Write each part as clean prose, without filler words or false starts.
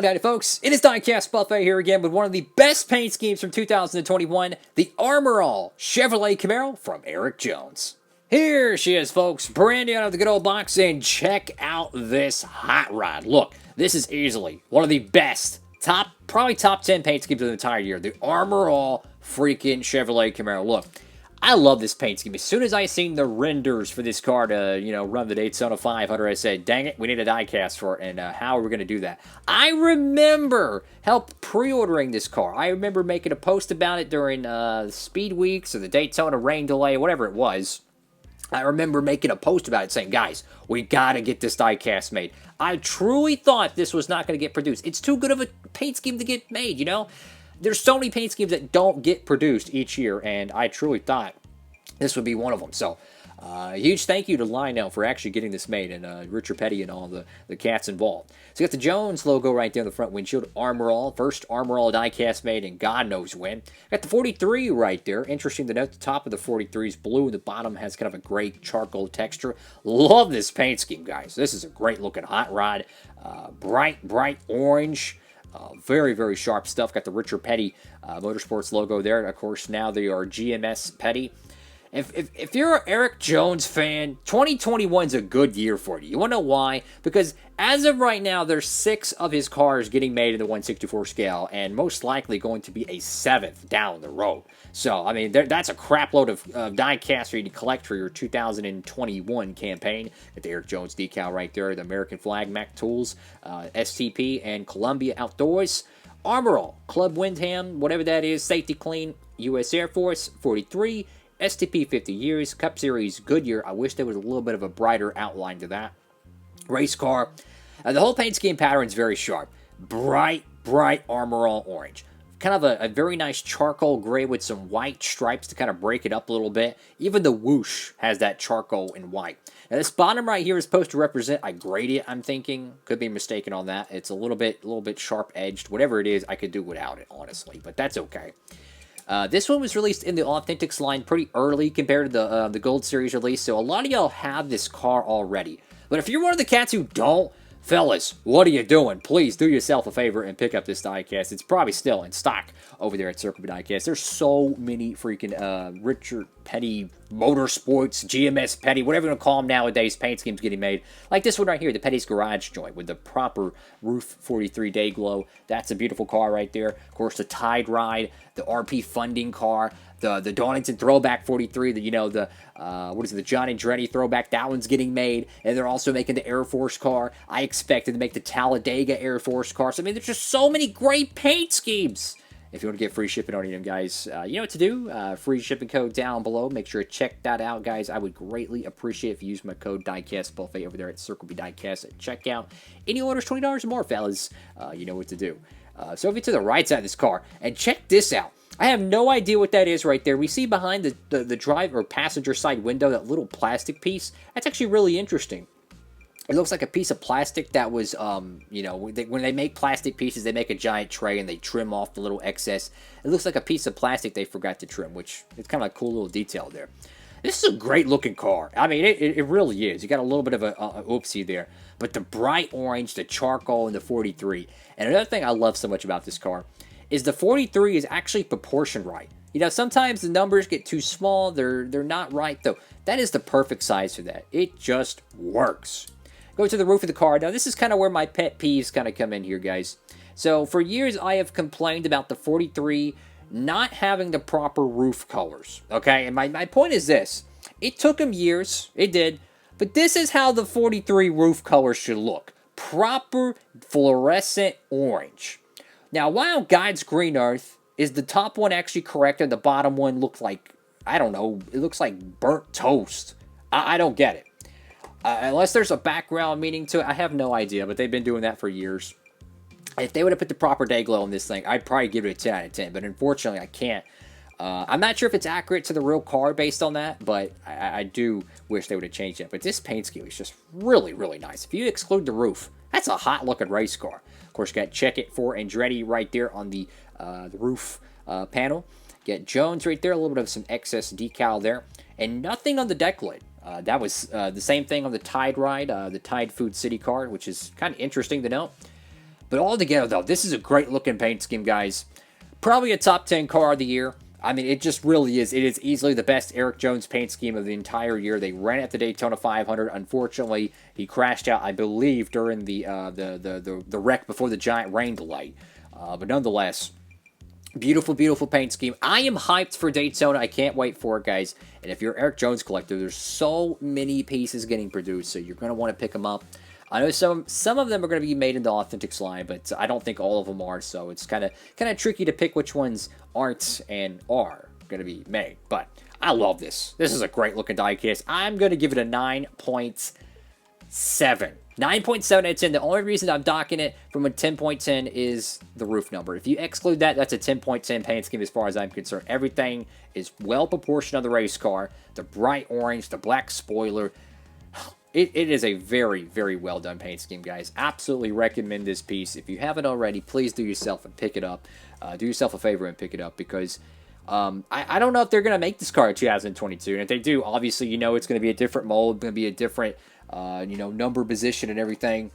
Howdy folks, it is Diecastbuffet here again with one of the best paint schemes from 2021, the Armor All Chevrolet Camaro from Erik Jones. Here she is folks, brand new out of the good old box, and check out this hot rod. Look, this is easily one of the best, probably top 10 paint schemes of the entire year, the Armor All freaking Chevrolet Camaro. Look, I love this paint scheme. As soon as I seen the renders for this car to, run the Daytona 500, I said, dang it, we need a diecast for it, and how are we going to do that? I remember pre-ordering this car. I remember making a post about it during Speed Weeks or the Daytona rain delay, whatever it was. I remember making a post about it saying, guys, we got to get this diecast made. I truly thought this was not going to get produced. It's too good of a paint scheme to get made, There's so many paint schemes that don't get produced each year, and I truly thought this would be one of them. So, huge thank you to Lionel for actually getting this made, and Richard Petty and all the cats involved. So you got the Jones logo right there on the front windshield, Armor All, first Armor All diecast made in God knows when. Got the 43 right there. Interesting to note, the top of the 43 is blue, and the bottom has kind of a gray charcoal texture. Love this paint scheme, guys. This is a great looking hot rod. Bright orange. Very, very sharp stuff. Got the Richard Petty Motorsports logo there. And of course, now they are GMS Petty. If you're an Erik Jones fan, 2021 is a good year for you. You want to know why? Because as of right now, there's 6 of his cars getting made in the 1/64 scale, and most likely going to be a 7th down the road. So, I mean, that's a crap load of diecast for you to collect for your 2021 campaign. Got the Erik Jones decal right there, the American flag, Mac Tools, STP, and Columbia Outdoors. Armor All, Club Windham, whatever that is, Safety Clean, U.S. Air Force, 43, STP 50 years, Cup Series Goodyear. I wish there was a little bit of a brighter outline to that. Race car. The whole paint scheme pattern is very sharp. Bright Armor All orange. Kind of a very nice charcoal gray with some white stripes to kind of break it up a little bit. Even the whoosh has that charcoal and white. Now this bottom right here is supposed to represent a gradient, I'm thinking. Could be mistaken on that. It's a little bit sharp edged. Whatever it is, I could do without it, honestly. But that's okay. This one was released in the Authentics line pretty early compared to the Gold Series release, so a lot of y'all have this car already. But if you're one of the cats who don't, fellas, what are you doing? Please do yourself a favor and pick up this diecast. It's probably still in stock over there at Circle B Diecast. There's so many freaking Richard Petty Motorsports, GMS Petty, whatever you want to call them nowadays, paint schemes getting made. Like this one right here, the Petty's Garage joint with the proper roof 43 day glow. That's a beautiful car right there. Of course, the Tide Ride, the RP funding car, the Donington throwback 43, the John Andretti throwback, that one's getting made, and they're also making the Air Force car. I expected to make the Talladega Air Force car. So, I mean, there's just so many great paint schemes. If you want to get free shipping on any of them, guys, you know what to do. Free shipping code down below. Make sure to check that out, guys. I would greatly appreciate if you use my code DIECASTbuffet over there at Circle B Diecast at checkout. Any orders $20 or more, fellas, you know what to do. So over to the right side of this car, and check this out. I have no idea what that is right there. We see behind the driver or passenger side window that little plastic piece. That's actually really interesting. It looks like a piece of plastic that was, when they make plastic pieces, they make a giant tray and they trim off the little excess. It looks like a piece of plastic they forgot to trim, which is kind of a cool little detail there. This is a great looking car. I mean, it really is. You got a little bit of a oopsie there. But the bright orange, the charcoal, and the 43. And another thing I love so much about this car is the 43 is actually proportioned right. Sometimes the numbers get too small. They're not right, though. That is the perfect size for that. It just works. Go to the roof of the car. Now, this is kind of where my pet peeves kind of come in here, guys. So, for years, I have complained about the 43 not having the proper roof colors. Okay, and my point is this. It took them years. It did. But this is how the 43 roof colors should look. Proper fluorescent orange. Now, while God's Green Earth is the top one actually correct and the bottom one looks like, I don't know, it looks like burnt toast. I don't get it. Unless there's a background meaning to it, I have no idea, but they've been doing that for years. If they would have put the proper day glow on this thing, I'd probably give it a 10 out of 10, but unfortunately, I can't. I'm not sure if it's accurate to the real car based on that, but I do wish they would have changed it. But this paint scheme is just really, really nice. If you exclude the roof, that's a hot-looking race car. Of course, you got Check It for Andretti right there on the roof panel. Get Jones right there, a little bit of some excess decal there, and nothing on the deck lid. That was the same thing on the Tide Ride, the Tide Food City car, which is kind of interesting to note. But altogether, though, this is a great looking paint scheme, guys. Probably a top 10 car of the year. I mean, it just really is. It is easily the best Erik Jones paint scheme of the entire year. They ran at the Daytona 500. Unfortunately, he crashed out, I believe, during the wreck before the giant rain delay. But nonetheless, beautiful, beautiful paint scheme. I am hyped for Daytona. I can't wait for it, guys. And if you're an Erik Jones collector, there's so many pieces getting produced, so you're going to want to pick them up. I know some of them are going to be made in the Authentics line, but I don't think all of them are, so it's kind of tricky to pick which ones aren't and are going to be made. But I love this. This is a great looking diecast. I'm going to give it a 9.7. 9.7 out of 10. The only reason I'm docking it from a 10.10 is the roof number. If you exclude that, that's a 10.10 paint scheme as far as I'm concerned. Everything is well proportioned on the race car. The bright orange, the black spoiler. It is a very, very well done paint scheme, guys. Absolutely recommend this piece. If you haven't already, please do yourself and pick it up. Do yourself a favor and pick it up because I don't know if they're going to make this car in 2022. And if they do, obviously, you know it's going to be a different mold, going to be a different, number position and everything.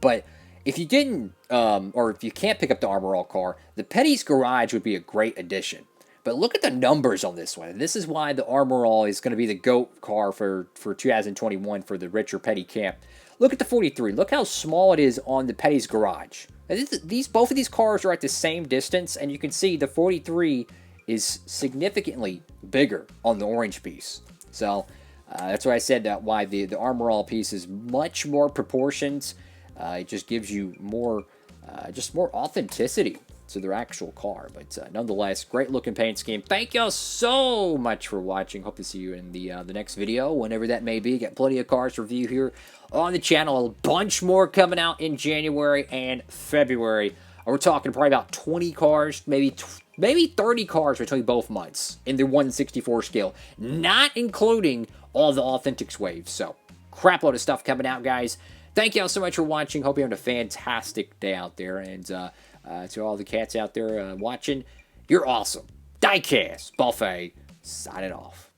But if you didn't, or if you can't pick up the Armor All car, the Petty's Garage would be a great addition. But look at the numbers on this one. And this is why the Armor All is going to be the GOAT car for 2021 for the Richard Petty camp. Look at the 43. Look how small it is on the Petty's Garage. Both of these cars are at the same distance, and you can see the 43 is significantly bigger on the orange piece. So that's why I said that why the Armor All piece is much more proportions. It just gives you more authenticity to their actual car. But nonetheless, great looking paint scheme. Thank y'all so much for watching. Hope to see you in the next video, whenever that may be. Got plenty of cars to review here on the channel. A bunch more coming out in January and February. We're talking probably about 20 cars, maybe 30 cars between both months in the 1/64 scale, not including all the Authentics waves. So, crap load of stuff coming out, guys. Thank y'all so much for watching. Hope you're having a fantastic day out there. And to all the cats out there watching, you're awesome. Diecast Buffet signing off.